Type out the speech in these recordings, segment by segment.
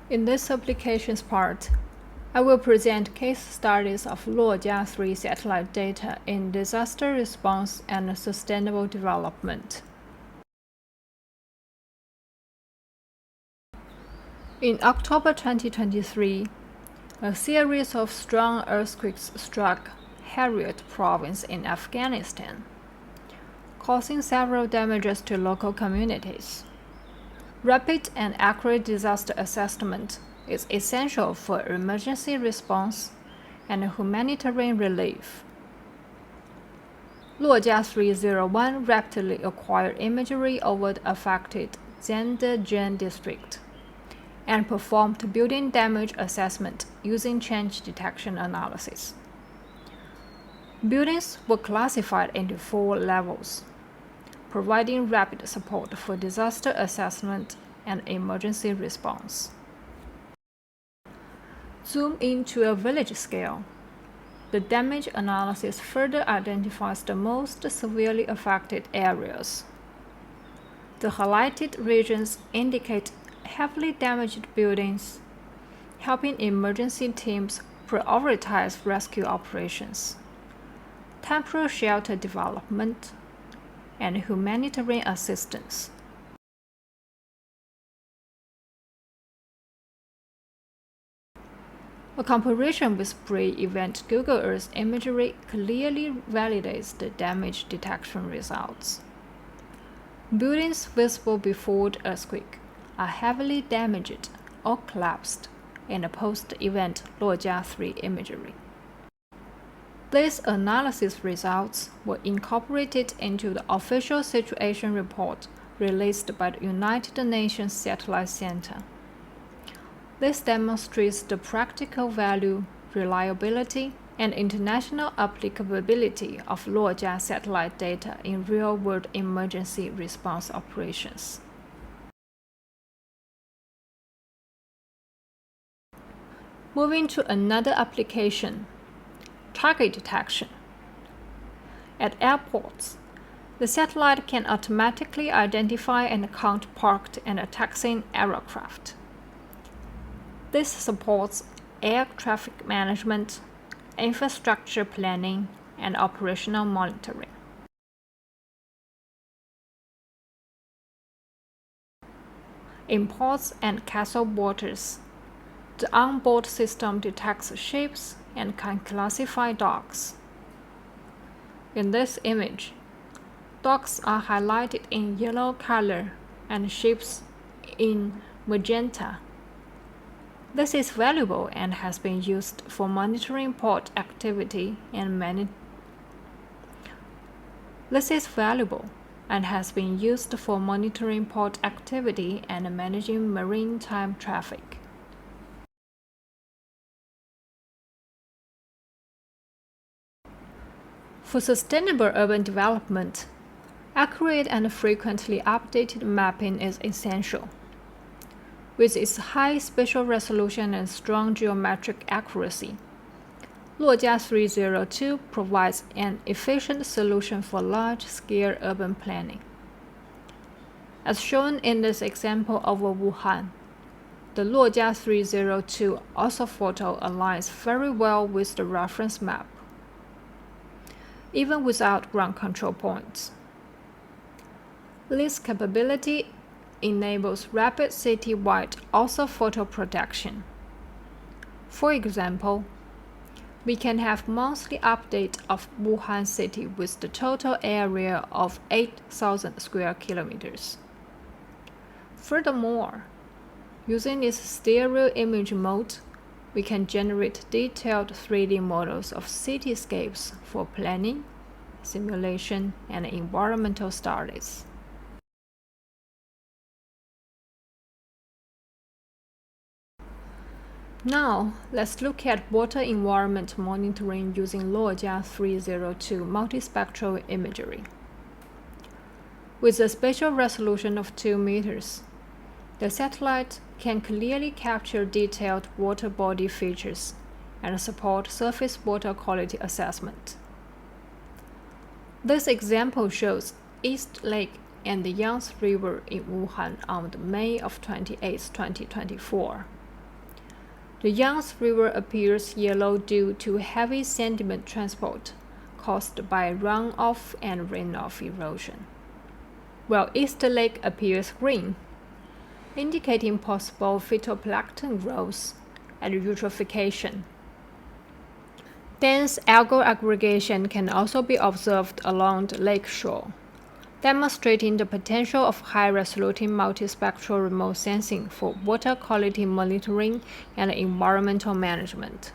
In this applications part, I will present case studies of Luojia 3 satellite data in disaster response and sustainable development. In October 2023, a series of strong earthquakes struck Herat province in Afghanistan, causing several damages to local communities. Rapid and accurate disaster assessment is essential for emergency response and humanitarian relief. Luojia 301 rapidly acquired imagery over the affected Zhangde district and performed building damage assessment using change detection analysis. Buildings were classified into 4 levels, providing rapid support for disaster assessment and emergency response. Zoom into a village scale. The damage analysis further identifies the most severely affected areas. The highlighted regions indicate heavily damaged buildings, helping emergency teams prioritize rescue operations, temporary shelter development, and humanitarian assistance. A comparison with pre-event Google Earth imagery clearly validates the damage detection results. Buildings visible before the earthquake are heavily damaged or collapsed in the post-event Luojia 3 imagery. These analysis results were incorporated into the official situation report released by the United Nations Satellite Center. This demonstrates the practical value, reliability, and international applicability of Luojia satellite data in real-world emergency response operations. Moving to another application, target detection. At airports, the satellite can automatically identify and count parked and taxiing aircraft. This supports air traffic management, infrastructure planning, and operational monitoring. In ports and castle waters, the onboard system detects ships and can classify docks. In this image, docks are highlighted in yellow color and ships in magenta. This is valuable and has been used for monitoring port activity and managing maritime traffic. For sustainable urban development, accurate and frequently updated mapping is essential. With its high spatial resolution and strong geometric accuracy, Luojia 302 provides an efficient solution for large-scale urban planning. As shown in this example of Wuhan, the Luojia 302 orthophoto aligns very well with the reference map, even without ground control points. This capability enables rapid city-wide orthophoto protection. For example, we can have monthly update of Wuhan city with the total area of 8,000 square kilometers. Furthermore, using this stereo image mode, we can generate detailed 3D models of cityscapes for planning, simulation, and environmental studies. Now, let's look at water environment monitoring using Luojia 302 multispectral imagery. With a spatial resolution of 2 meters, the satellite can clearly capture detailed water body features and support surface water quality assessment. This example shows East Lake and the Yangtze River in Wuhan on May 28, 2024. The Yangtze River appears yellow due to heavy sediment transport caused by runoff and runoff erosion, while East Lake appears green, indicating possible phytoplankton growth and eutrophication. Dense algal aggregation can also be observed along the lake shore, demonstrating the potential of high-resolution multispectral remote sensing for water quality monitoring and environmental management.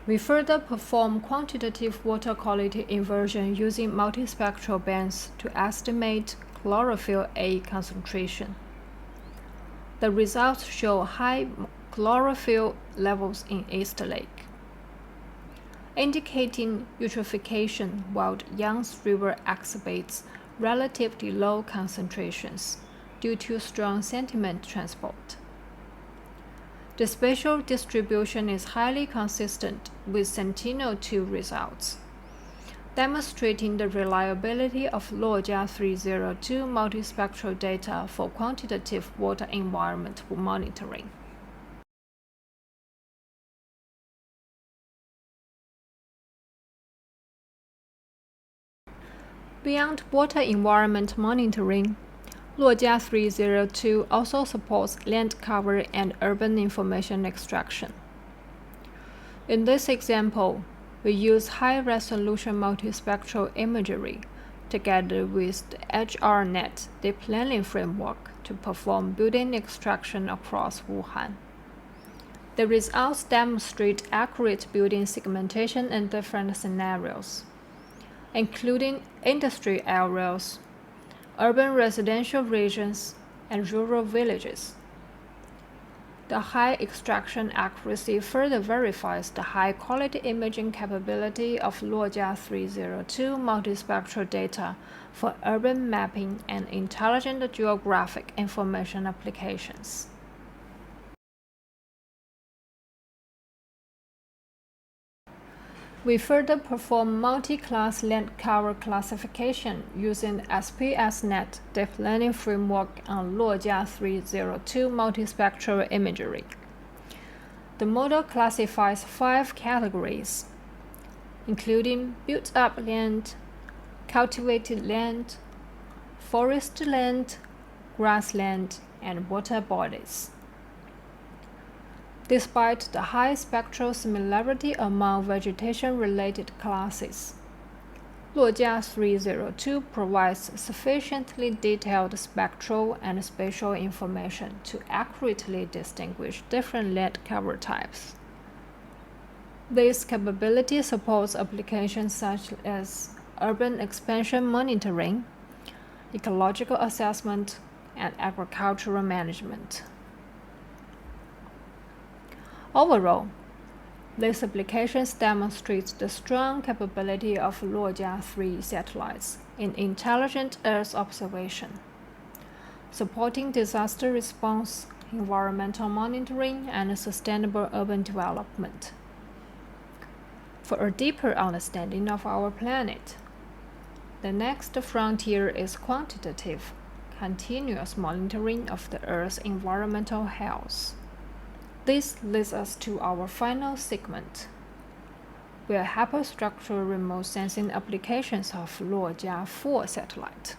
We further perform quantitative water quality inversion using multispectral bands to estimate chlorophyll A concentration. The results show high chlorophyll levels in East Lake, indicating eutrophication, while the Yangtze River exhibits relatively low concentrations due to strong sediment transport. The spatial distribution is highly consistent with Sentinel-2 results, demonstrating the reliability of Luojia 302 multispectral data for quantitative water environment monitoring. Beyond water environment monitoring, Luojia 302 also supports land cover and urban information extraction. In this example, we use high-resolution multispectral imagery together with the HRNet deep learning framework to perform building extraction across Wuhan. The results demonstrate accurate building segmentation in different scenarios, including industry areas, urban residential regions, and rural villages. The high extraction accuracy further verifies the high-quality imaging capability of Luojia 302 multispectral data for urban mapping and intelligent geographic information applications. We further perform multi-class land cover classification using the SPSNet deep learning framework on Luojia 302 multispectral imagery. The model classifies 5 categories, including built-up land, cultivated land, forest land, grassland, and water bodies. Despite the high spectral similarity among vegetation-related classes, Luojia 302 provides sufficiently detailed spectral and spatial information to accurately distinguish different land cover types. This capability supports applications such as urban expansion monitoring, ecological assessment, and agricultural management. Overall, these applications demonstrate the strong capability of Luojia 3 satellites in intelligent Earth observation, supporting disaster response, environmental monitoring, and sustainable urban development. For a deeper understanding of our planet, the next frontier is quantitative, continuous monitoring of the Earth's environmental health. This leads us to our final segment, where hyperstructural remote sensing applications of Luojia 4 satellite.